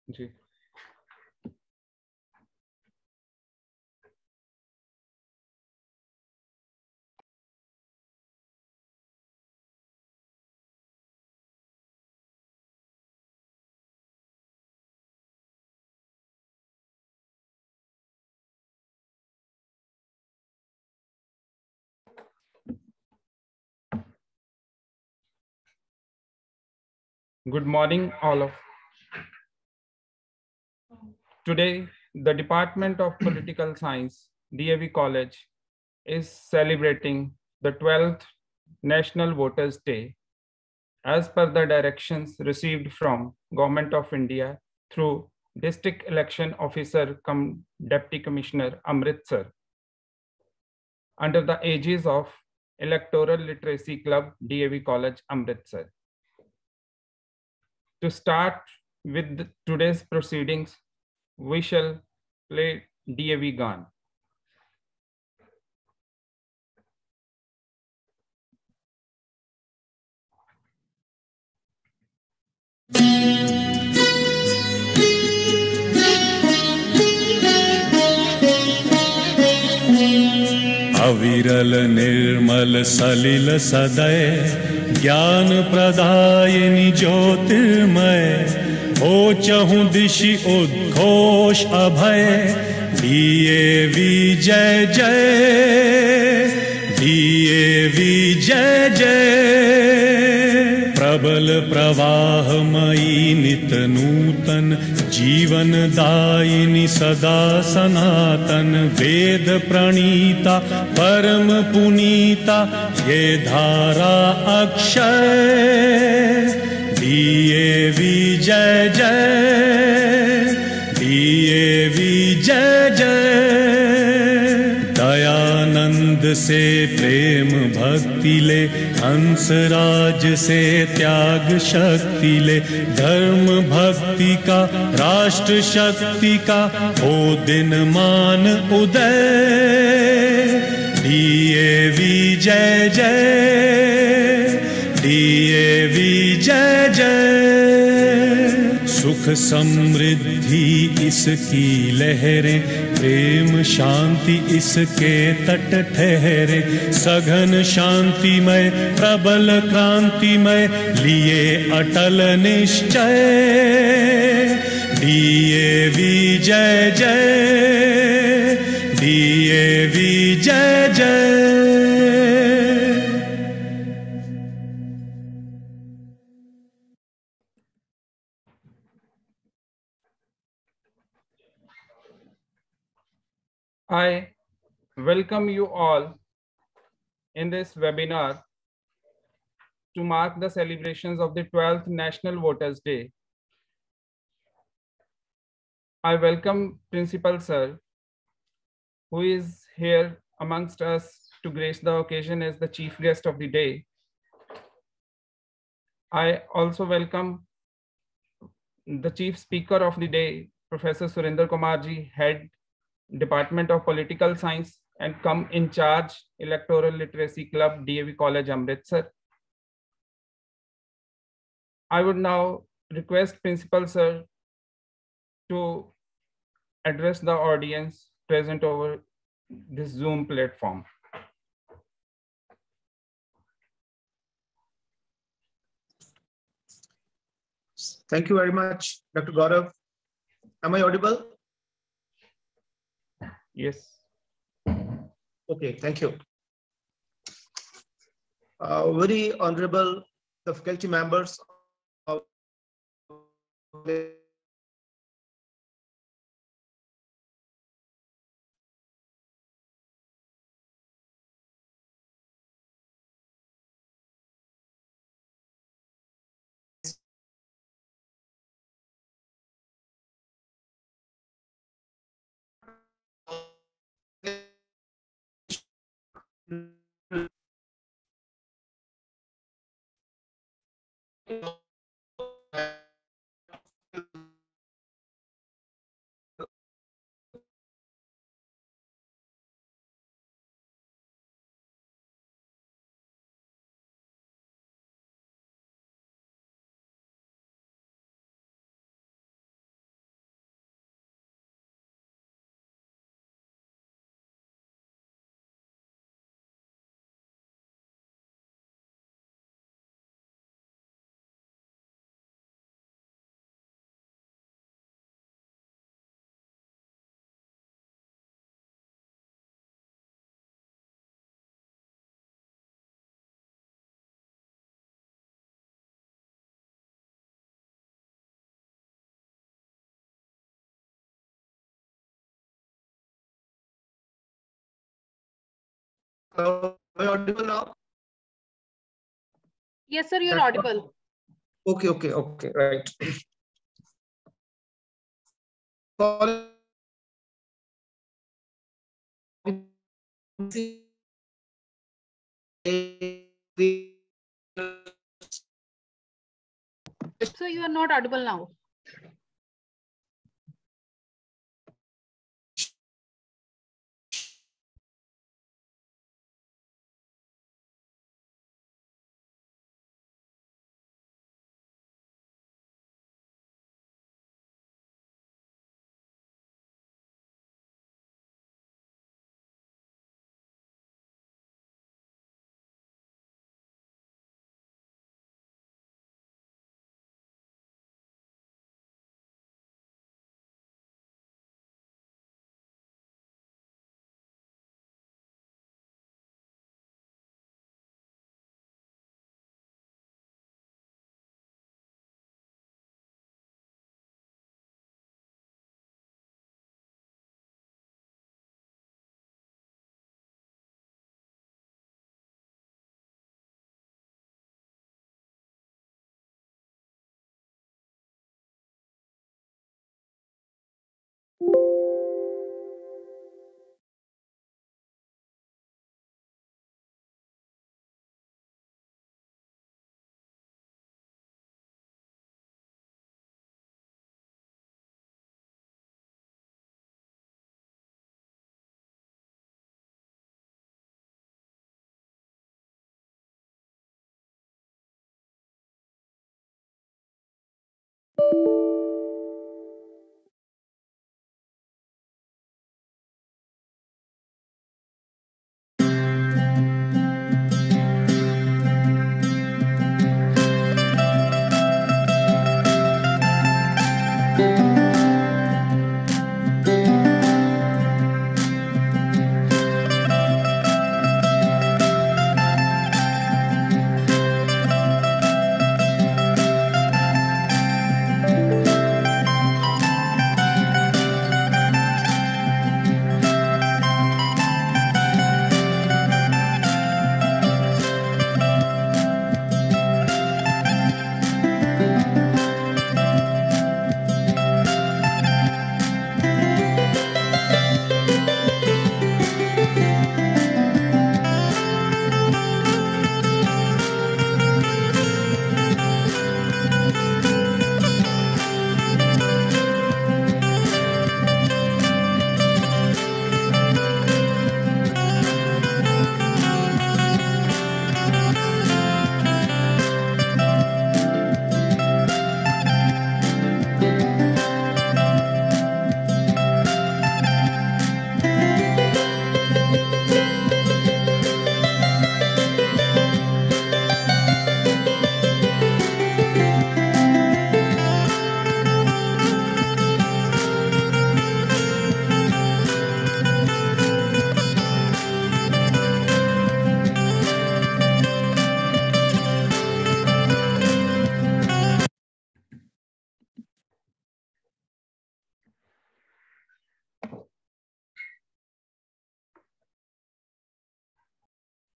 Ji Good morning, all of. Today, the Department of Political Science, DAV College, is celebrating the 12th National Voters' Day as per the directions received from Government of India through District Election Officer cum Deputy Commissioner Amritsar under the aegis of Electoral Literacy Club, DAV College, Amritsar. To start with today's proceedings, we shall play DAV Gan. अविरल निर्मल सलिल सदय ज्ञान प्रदायिनी ज्योतिर्मय हो चहु दिशि उद्घोष अभय, DAV जय जय, DAV जय जय। प्रबल प्रवाहमयी नित नूतन, जीवन दायिनी सदा सनातन। वेद प्रणीता परम पुनीता, ये धारा अक्षय, DAV जय जय, DAV जय जय। दयानंद से प्रेम भक्ति ले, हंसराज से त्याग शक्ति ले। धर्म भक्ति का राष्ट्र शक्ति का, हो दिन मान उदय, DAV जय जय, DAV जय जय। सुख समृद्धि इसकी लहरें, प्रेम शांति इसके तट ठहरे। सघन शांतिमय प्रबल क्रांतिमय, लिए अटल निश्चय, DAV जय जय, DAV जय जय। I welcome you all in this webinar to mark the celebrations of the 12th National Voters Day. I welcome Principal Sir, who is here amongst us to grace the occasion as the chief guest of the day. I also welcome the chief speaker of the day, Professor Surinder Kumar Ji, Head Department of Political Science and come in charge Electoral Literacy Club, DAV College, Amritsar. I would now request Principal Sir to address the audience present over this Zoom platform. Thank you very much, Dr. Gaurav. Am I audible? Yes. Okay, thank you. Very honorable the faculty members of am I audible now? Yes, sir, you're audible. Okay, right. So you are not audible now.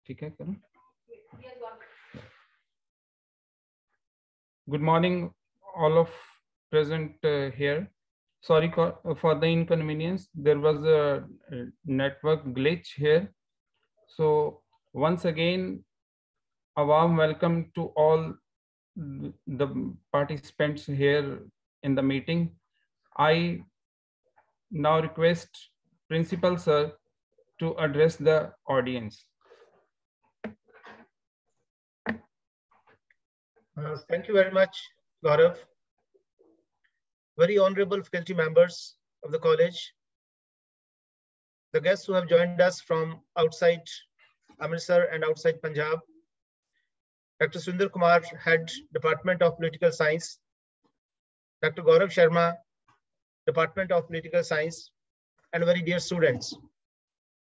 ठीक है करो. Good morning, all of present here. Sorry for the inconvenience. There was a network glitch here. So once again, a warm welcome to all the participants here in the meeting. I now request Principal Sir to address the audience. Thank you very much, Gaurav. Very honorable faculty members of the college, the guests who have joined us from outside Amritsar and outside Punjab, Dr. Sundar Kumar, Head, Department of Political Science, Dr. Gaurav Sharma, Department of Political Science, and very dear students.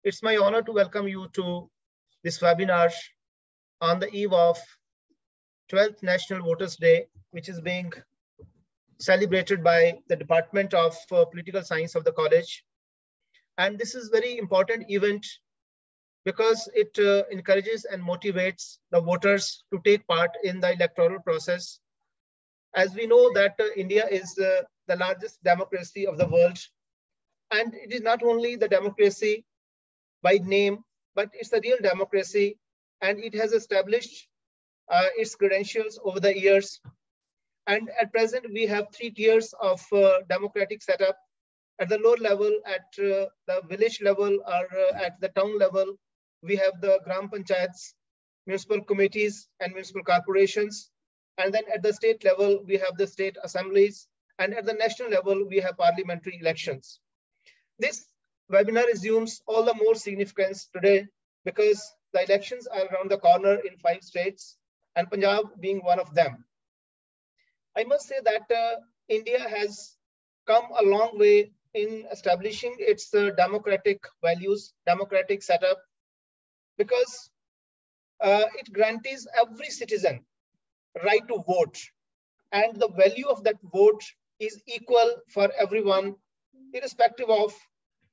It's my honor to welcome you to this webinar on the eve of 12th National Voters Day, which is being celebrated by the Department of Political Science of the college. And this is a very important event because it encourages and motivates the voters to take part in the electoral process. As we know that India is the largest democracy of the world. And it is not only the democracy by name, but it's a real democracy. And it has established its credentials over the years. And at present, we have 3 tiers of democratic setup. At the lower level, at the village level, or at the town level, we have the Gram Panchayats, municipal committees, and municipal corporations. And then at the state level, we have the state assemblies. And at the national level, we have parliamentary elections. This webinar assumes all the more significance today because the elections are around the corner in 5 states, and Punjab being one of them. I must say that India has come a long way in establishing its democratic values, democratic setup, because it guarantees every citizen right to vote. And the value of that vote is equal for everyone, irrespective of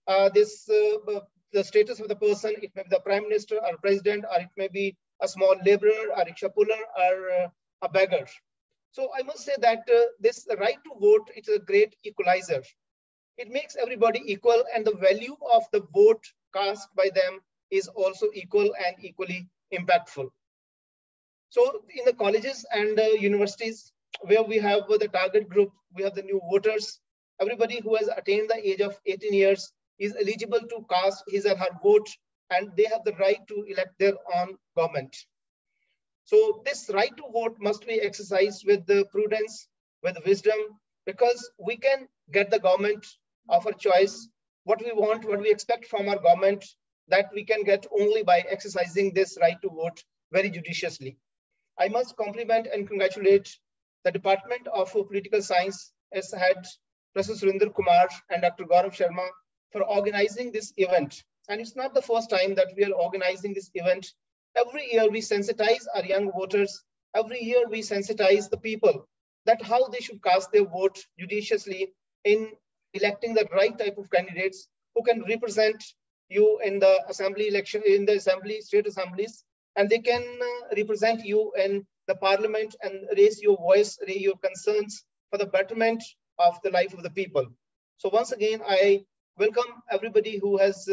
the status of the person. It may be the Prime Minister or President, or it may be a small laborer, a rickshaw puller, or a beggar. So I must say that this right to vote is a great equalizer. It makes everybody equal, and the value of the vote cast by them is also equal and equally impactful. So in the colleges and universities where we have the target group, we have the new voters, everybody who has attained the age of 18 years is eligible to cast his or her vote, and they have the right to elect their own government. So this right to vote must be exercised with the prudence, with wisdom, because we can get the government of our choice, what we want, what we expect from our government, that we can get only by exercising this right to vote very judiciously. I must compliment and congratulate the Department of Political Science as head Professor Surinder Kumar and Dr. Gaurav Sharma for organizing this event. And it's not the first time that we are organizing this event. Every year we sensitize our young voters. Every year we sensitize the people that how they should cast their vote judiciously in electing the right type of candidates who can represent you in the assembly election, in the assembly, state assemblies, and they can represent you in the parliament and raise your voice, raise your concerns for the betterment of the life of the people. So once again, I welcome everybody who has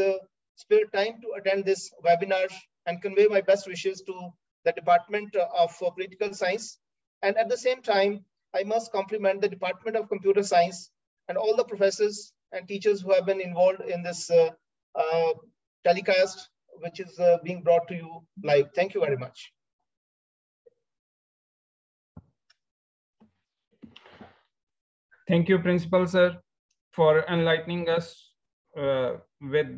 spared time to attend this webinar and convey my best wishes to the Department of Political Science. And at the same time, I must compliment the Department of Computer Science and all the professors and teachers who have been involved in this telecast, which is being brought to you live. Thank you very much. Thank you, Principal Sir, for enlightening us with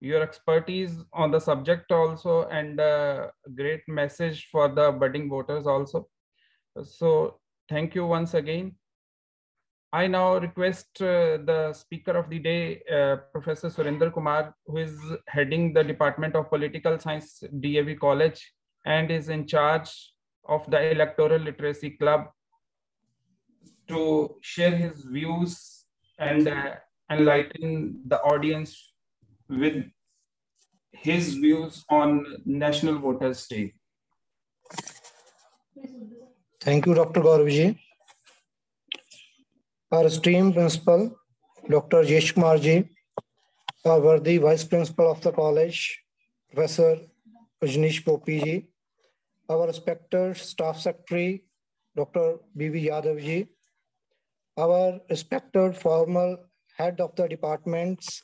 your expertise on the subject also, and a great message for the budding voters also. So thank you once again. I now request the speaker of the day, Professor Surinder Kumar, who is heading the Department of Political Science, DAV College, and is in charge of the Electoral Literacy Club, to share his views and enlighten the audience with his views on National Voters' Day. Thank you, Dr. Gaurav. Our esteemed principal, Dr. Jesh Kumar ji, our worthy vice principal of the college, Professor Rajneesh Popi ji, our respected staff secretary, Dr. B.V. Yadav ji, our respected former head of the departments,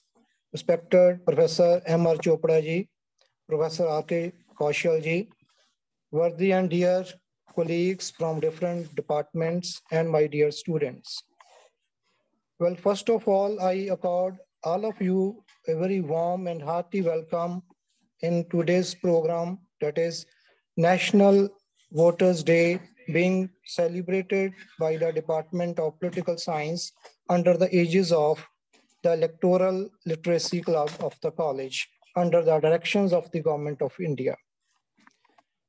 respected Professor M.R. Chopra ji, Professor R.K. Kaushal ji, worthy and dear colleagues from different departments, and my dear students. Well, first of all, I accord all of you a very warm and hearty welcome in today's program, that is National Voters' Day, being celebrated by the Department of Political Science under the aegis of the Electoral Literacy Club of the college, under the directions of the Government of India.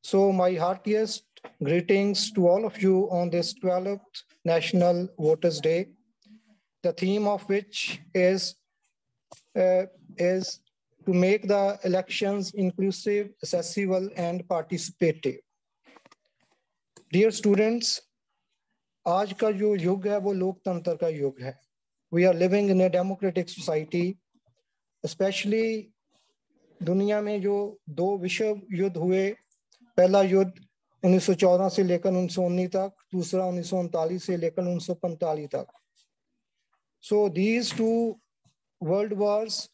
So my heartiest greetings to all of you on this 12th National Voters' Day, the theme of which is to make the elections inclusive, accessible, and participative. Dear students, आज का जो युग है वो लोकतंत्र का युग है. We are living in a democratic society, especially दुनिया में जो दो विश्व युद्ध हुए, पहला युद्ध 1914 से लेकर 1919 तक, दूसरा 1939 से लेकर 1945 तक. So these two world wars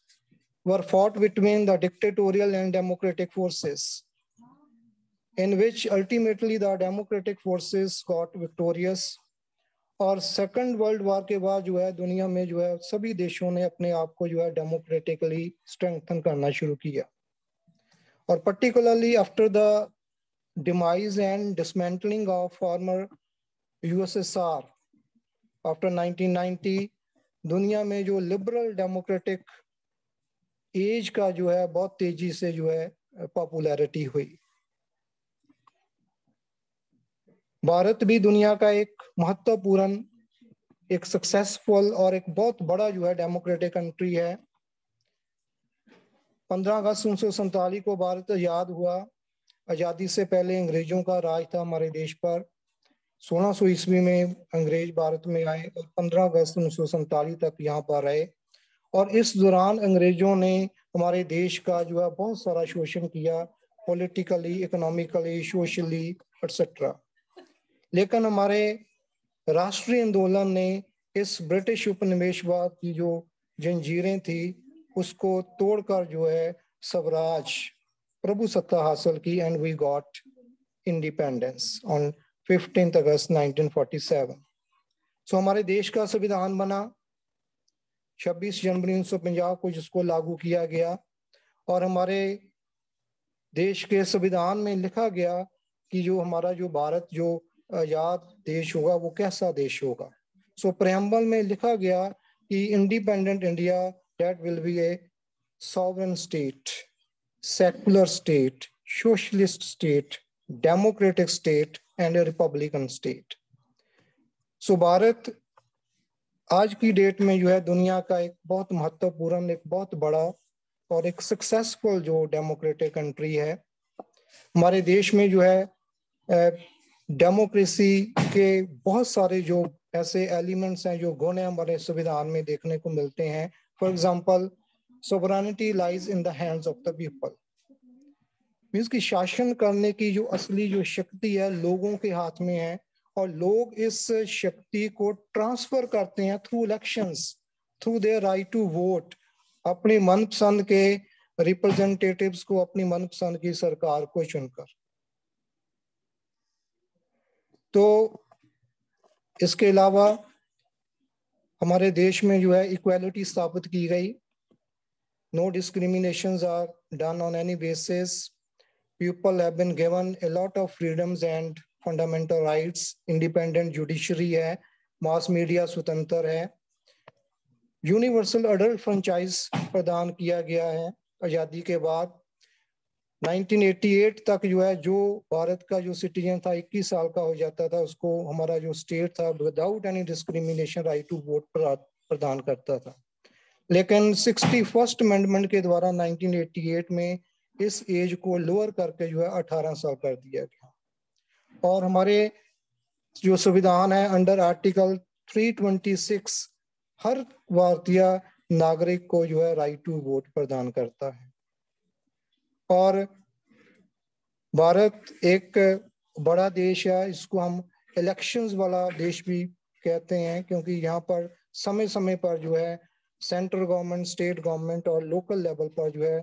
were fought between the dictatorial and democratic forces, in which ultimately the democratic forces got victorious. और सेकंड वर्ल्ड वॉर के बाद जो है दुनिया में जो है सभी देशों ने अपने आप को जो है डेमोक्रेटिकली स्ट्रेंथन करना शुरू किया. और particularly after the demise and dismantling of former USSR after 1990, दुनिया में जो लिबरल डेमोक्रेटिक एज का जो है बहुत तेजी से जो है पॉपुलैरिटी हुई. भारत भी दुनिया का एक महत्वपूर्ण, एक सक्सेसफुल और एक बहुत बड़ा जो है डेमोक्रेटिक कंट्री है. 15 अगस्त 1947 को भारत आजाद हुआ. आजादी से पहले अंग्रेजों का राज था हमारे देश पर. 1600 ईस्वी में अंग्रेज भारत में आए और 15 अगस्त 1947 तक यहाँ पर रहे. और इस दौरान अंग्रेजों ने हमारे देश का जो है बहुत सारा शोषण किया, पॉलिटिकली, इकोनॉमिकली, सोशली एटसेट्रा. लेकिन हमारे राष्ट्रीय आंदोलन ने इस ब्रिटिश उपनिवेशवाद की जो जंजीरें थी उसको तोड़कर जो है स्वराज, प्रभु सत्ता हासिल की, and we got independence on 15th August 1947. So हमारे देश का संविधान बना 26 जनवरी 1950 को, जिसको लागू किया गया, और हमारे देश के संविधान में लिखा गया कि जो हमारा जो भारत जो आजाद देश होगा वो कैसा देश होगा। सो प्रेम्बल में लिखा गया कि independent India that will be A sovereign state, secular state, socialist state, democratic state and a republican state. सो भारत आज की डेट में जो है दुनिया का एक बहुत महत्वपूर्ण, एक बहुत बड़ा और एक सक्सेसफुल जो डेमोक्रेटिक कंट्री है। हमारे देश में जो है डेमोक्रेसी के बहुत सारे जो ऐसे एलिमेंट्स हैं, जो गुण हैं, हमारे संविधान में देखने को मिलते हैं। For example, sovereignty lies in the hands of the people, means कि शासन करने की जो असली जो शक्ति है लोगों के हाथ में है, और लोग इस शक्ति को ट्रांसफर करते हैं through elections, through their right to vote, अपने मनपसंद के रिप्रेजेंटेटिव्स को, अपनी मनपसंद की सरकार को चुनकर। तो इसके अलावा हमारे देश में जो है इक्वालिटी स्थापित की गई। No discriminations are done on any basis. People have been given a lot of freedoms and fundamental rights. Independent judiciary है, mass media स्वतंत्र है, यूनिवर्सल अडल्ट फ्रेंचाइज प्रदान किया गया है आज़ादी के बाद। 1988 तक जो है जो भारत का जो सिटीजन था 21 साल का हो जाता था, उसको हमारा जो स्टेट था without any discrimination right to vote प्रदान करता था। लेकिन 61st अमेंडमेंट के द्वारा 1988 में इस एज को लोअर करके जो है 18 साल कर दिया गया। और हमारे जो संविधान है अंडर आर्टिकल 326 हर भारतीय नागरिक को जो है राइट टू वोट प्रदान करता है। और भारत एक बड़ा देश है, इसको हम इलेक्शंस वाला देश भी कहते हैं, क्योंकि यहाँ पर समय समय पर जो है सेंट्रल गवर्नमेंट, स्टेट गवर्नमेंट और लोकल लेवल पर जो है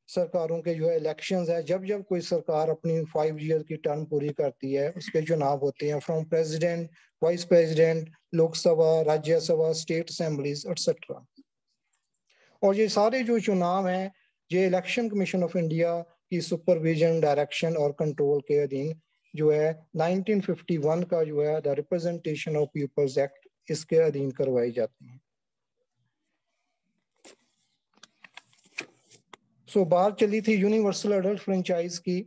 सरकारों के जो है इलेक्शंस है। जब जब कोई सरकार अपनी 5 ईयर की टर्म पूरी करती है, उसके चुनाव होते हैं, from president, vice president, Lok Sabha, Rajya Sabha, state assemblies etcetera. और ये सारे जो चुनाव हैं ये इलेक्शन कमीशन ऑफ इंडिया की सुपरविजन, डायरेक्शन और कंट्रोल के अधीन जो है 1951 का जो है the representation of peoples act, इसके अधीन करवाई जाती हैं। सो बात चली थी यूनिवर्सल अडल्ट फ्रेंचाइज की,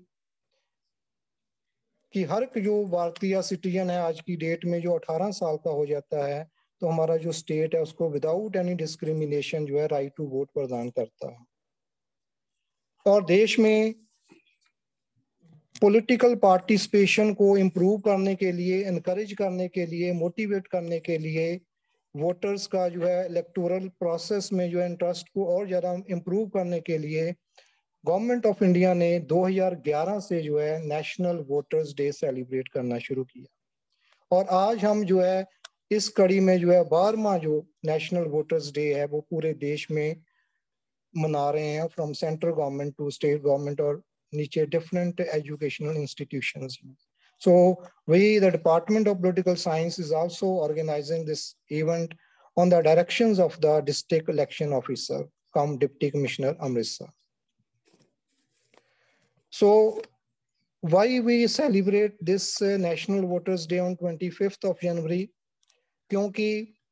कि हर जो भारतीय सिटीजन है आज की डेट में जो 18 साल का हो जाता है, तो हमारा जो स्टेट है उसको विदाउट एनी डिस्क्रिमिनेशन जो है राइट टू वोट प्रदान करता है। और देश में पॉलिटिकल पार्टिसिपेशन को इम्प्रूव करने के लिए, इनकरेज करने के लिए, मोटिवेट करने के लिए, वोटर्स का जो है इलेक्टोरल प्रोसेस में जो है इंटरेस्ट को और ज़्यादा इम्प्रूव करने के लिए गवर्नमेंट ऑफ इंडिया ने 2011 से जो है नेशनल वोटर्स डे सेलिब्रेट करना शुरू किया। और आज हम जो है इस कड़ी में जो है 12वां जो नेशनल वोटर्स डे है वो पूरे देश में मना रहे हैं, from central government to state government और नीचे डिफरेंट एजुकेशनल इंस्टीट्यूशंस में। So we, the Department of Political Science, is also organizing this event on the directions of the District Election Officer, cum Deputy Commissioner Amritsar. So why we celebrate this National Voters Day on 25th of January? क्योंकि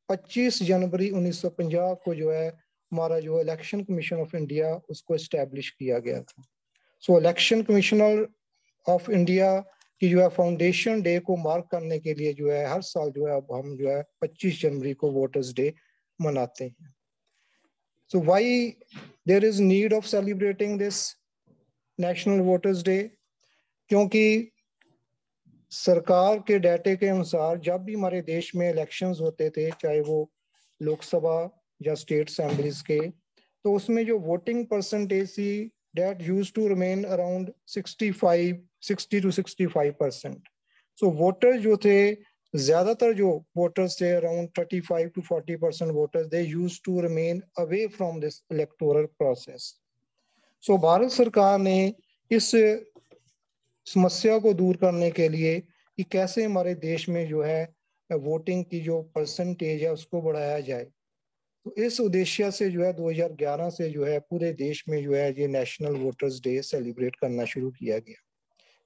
25 जनवरी 1950 को जो है हमारा जो election commission of India उसको establish किया गया था। सो इलेक्शन कमिश्नर ऑफ इंडिया कि जो है फाउंडेशन डे को मार्क करने के लिए जो है हर साल जो है अब हम जो है 25 जनवरी को वोटर्स डे मनाते हैं। So why there is need of celebrating this national voters day? क्योंकि सरकार के डाटे के अनुसार जब भी हमारे देश में इलेक्शंस होते थे, चाहे वो लोकसभा या स्टेट असेंबलीज के, तो उसमें जो वोटिंग परसेंटेज थी that used to remain around 60 to 65%. So voters जो थे, ज़्यादातर जो voters थे around 35 to 40% voters, they used to remain away from this electoral process. So Bharat सरकार ने इस समस्या को दूर करने के लिए कि कैसे हमारे देश में जो है वोटिंग की जो परसेंटेज है उसको बढ़ाया जाए। तो इस उद्देश्य से जो है 2011 से जो है पूरे देश में जो है ये नेशनल वोटर्स डे सेलिब्रेट करना शुरू किया गया।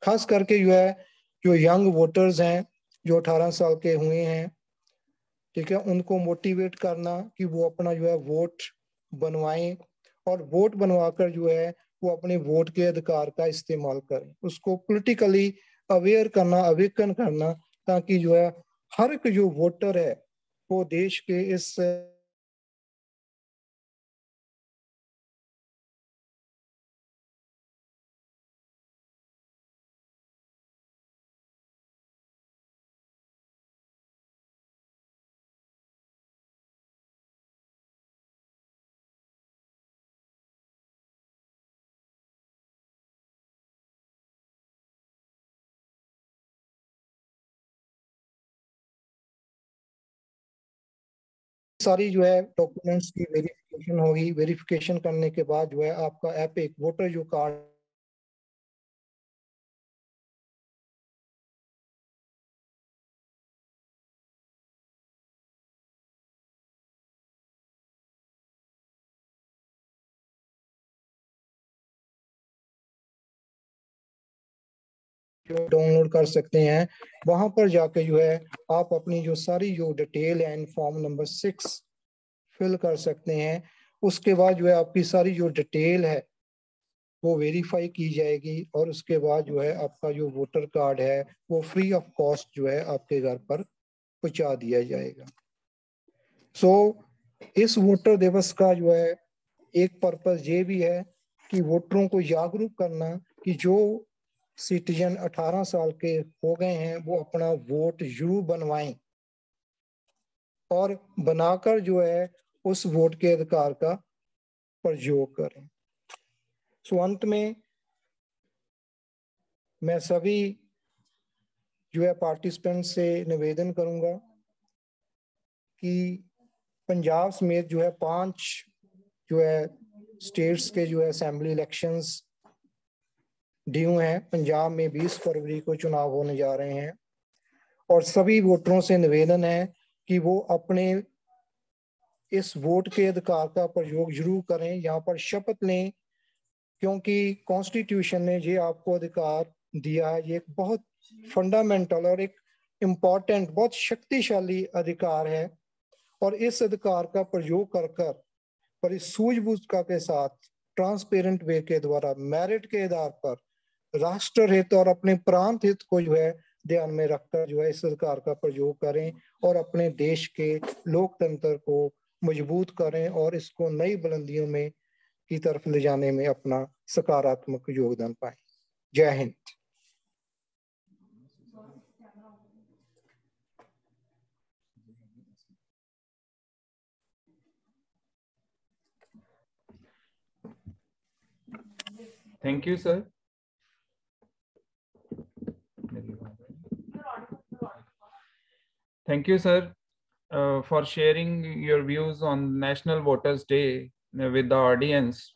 खास करके जो है जो यंग वोटर्स हैं, जो 18 साल के हुए हैं, ठीक है, उनको मोटिवेट करना कि वो अपना जो है वोट बनवाएं और वोट बनवाकर जो है वो अपने वोट के अधिकार का इस्तेमाल करें। उसको पॉलिटिकली अवेयर करना, अवेकन करना, ताकि जो है हर एक जो वोटर है वो देश के इस सारी जो है डॉक्यूमेंट्स की वेरिफिकेशन होगी। वेरिफिकेशन करने के बाद जो है आपका एपिक वोटर जो कार्ड जो डाउनलोड कर सकते हैं। वहां पर जाके जो है आप अपनी जो सारी जो डिटेल है फॉर्म नंबर 6 फिल कर सकते हैं। उसके बाद जो है आपकी सारी जो डिटेल है वो वेरीफाई की जाएगी और उसके बाद जो है आपका जो वोटर कार्ड है वो फ्री ऑफ कॉस्ट जो है आपके घर पर पहुंचा दिया जाएगा। सो इस वोटर दिवस का जो है एक पर्पस ये भी है कि वोटरों को जागरूक करना कि जो सिटीजन 18 साल के हो गए हैं वो अपना वोट जरूर बनवाएं और बनाकर जो है उस वोट के अधिकार का प्रयोग करें। सो अंत में मैं सभी जो है पार्टिसिपेंट से निवेदन करूंगा कि पंजाब समेत जो है 5 जो है स्टेट्स के जो है असेंबली इलेक्शंस ड्यू हैं। पंजाब में 20 फरवरी को चुनाव होने जा रहे हैं और सभी वोटरों से निवेदन है कि वो अपने इस वोट के अधिकार का प्रयोग जरूर करें, यहाँ पर शपथ लें, क्योंकि कॉन्स्टिट्यूशन ने ये आपको अधिकार दिया है। ये एक बहुत फंडामेंटल और एक इम्पॉर्टेंट, बहुत शक्तिशाली अधिकार है और इस अधिकार का प्रयोग कर कर पर इस सूझबूझ के साथ ट्रांसपेरेंट वे के द्वारा मेरिट के आधार पर राष्ट्र हित और अपने प्रांत हित को जो है ध्यान में रखकर जो है इस अधिकार का प्रयोग करें और अपने देश के लोकतंत्र को मजबूत करें और इसको नई बुलंदियों में की तरफ ले जाने में अपना सकारात्मक योगदान पाएं। जय Hind. Thank you, sir. Thank you, sir, for sharing your views on National Voters Day with the audience.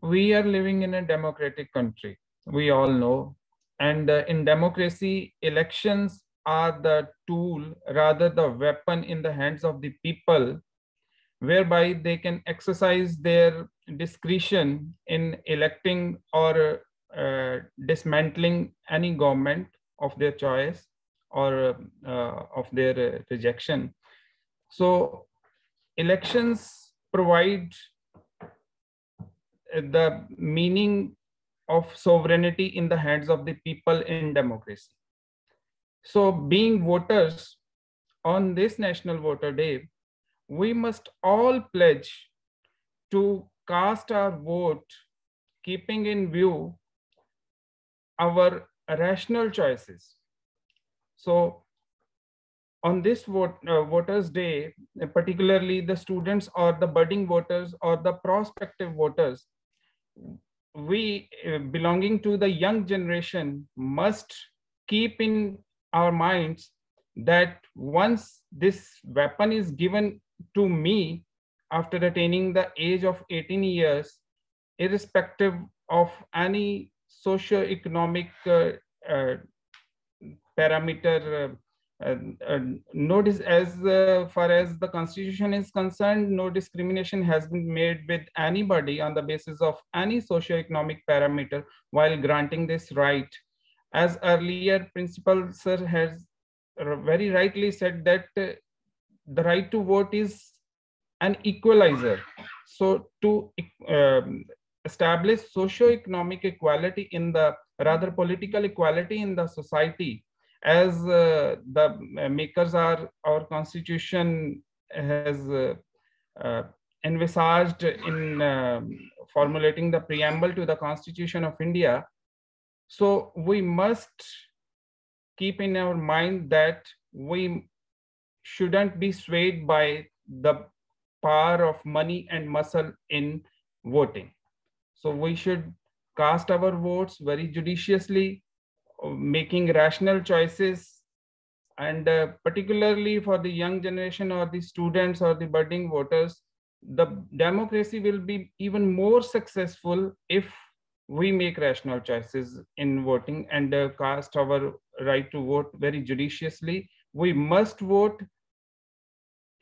We are living in a democratic country, we all know. And in democracy, elections are the tool, rather the weapon in the hands of the people, whereby they can exercise their discretion in electing or dismantling any government of their choice or of their rejection. So elections provide the meaning of sovereignty in the hands of the people in democracy. So being voters on this National Voter Day, we must all pledge to cast our vote, keeping in view our rational choices. So on this Voters Day, particularly the students or the budding voters or the prospective voters, we belonging to the young generation must keep in our minds that once this weapon is given to me after attaining the age of 18 years, irrespective of any socio-economic parameter. Notice, as far as the Constitution is concerned, no discrimination has been made with anybody on the basis of any socio-economic parameter while granting this right. As earlier Principal Sir has very rightly said that the right to vote is an equalizer. So to establish socio-economic equality in the, rather political equality in the society, as the makers are, our Constitution has envisaged in formulating the preamble to the Constitution of India. So we must keep in our mind that we shouldn't be swayed by the power of money and muscle in voting. So we should cast our votes very judiciously, making rational choices, and particularly for the young generation or the students or the budding voters, the democracy will be even more successful if we make rational choices in voting and cast our right to vote very judiciously. We must vote.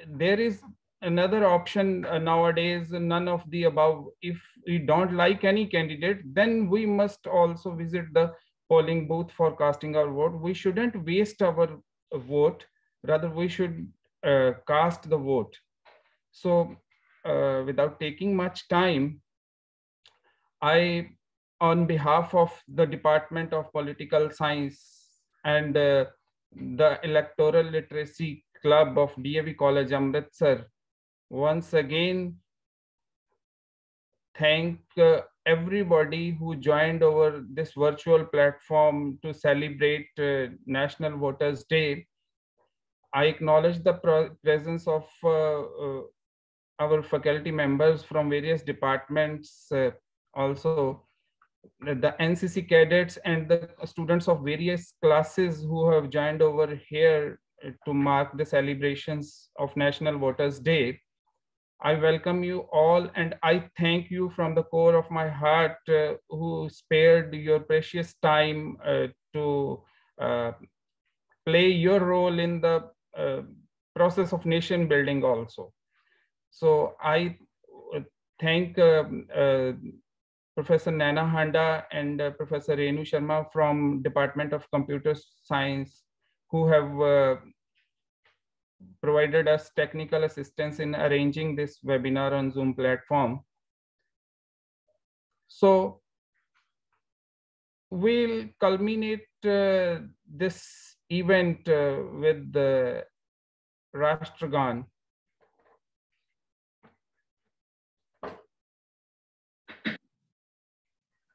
There is another option nowadays, none of the above. If we don't like any candidate, then we must also visit the polling booth for casting our vote. We shouldn't waste our vote, rather we should cast the vote. So without taking much time, I, on behalf of the Department of Political Science and the Electoral Literacy Club of DAV College, Amritsar, once again thank everybody who joined over this virtual platform to celebrate National Voters Day. I acknowledge the presence of our faculty members from various departments, also the NCC cadets and the students of various classes who have joined over here to mark the celebrations of National Voters Day. I welcome you all, and I thank you from the core of my heart who spared your precious time to play your role in the process of nation building also. So I thank Professor Naina Handa and Professor Renu Sharma from Department of Computer Science, who have provided us technical assistance in arranging this webinar on Zoom platform. So we'll culminate this event with the Rashtragan.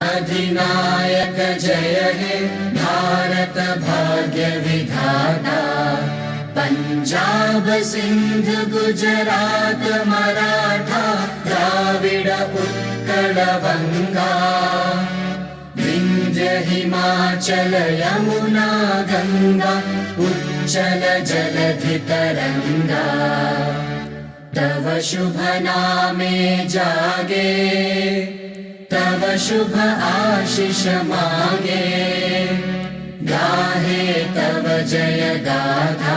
अधिनायक जय हे भारत भाग्य विधाता, पंजाब सिंध गुजरात मराठा द्राविड उत्कल बंगा, विंध्य हिमाचल यमुना गंगा उच्चल जलधि तरंगा, तव शुभ नामे जागे तव शुभ आशीष मांगे, गाहे तव जय गाथा,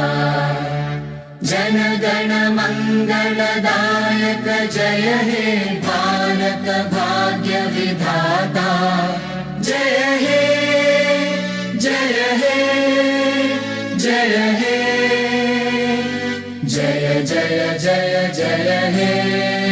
जन गण मंगलदायक जय हे भारत भाग्य विधाता, जय हे जय हे जय हे जय जय जय जय हे।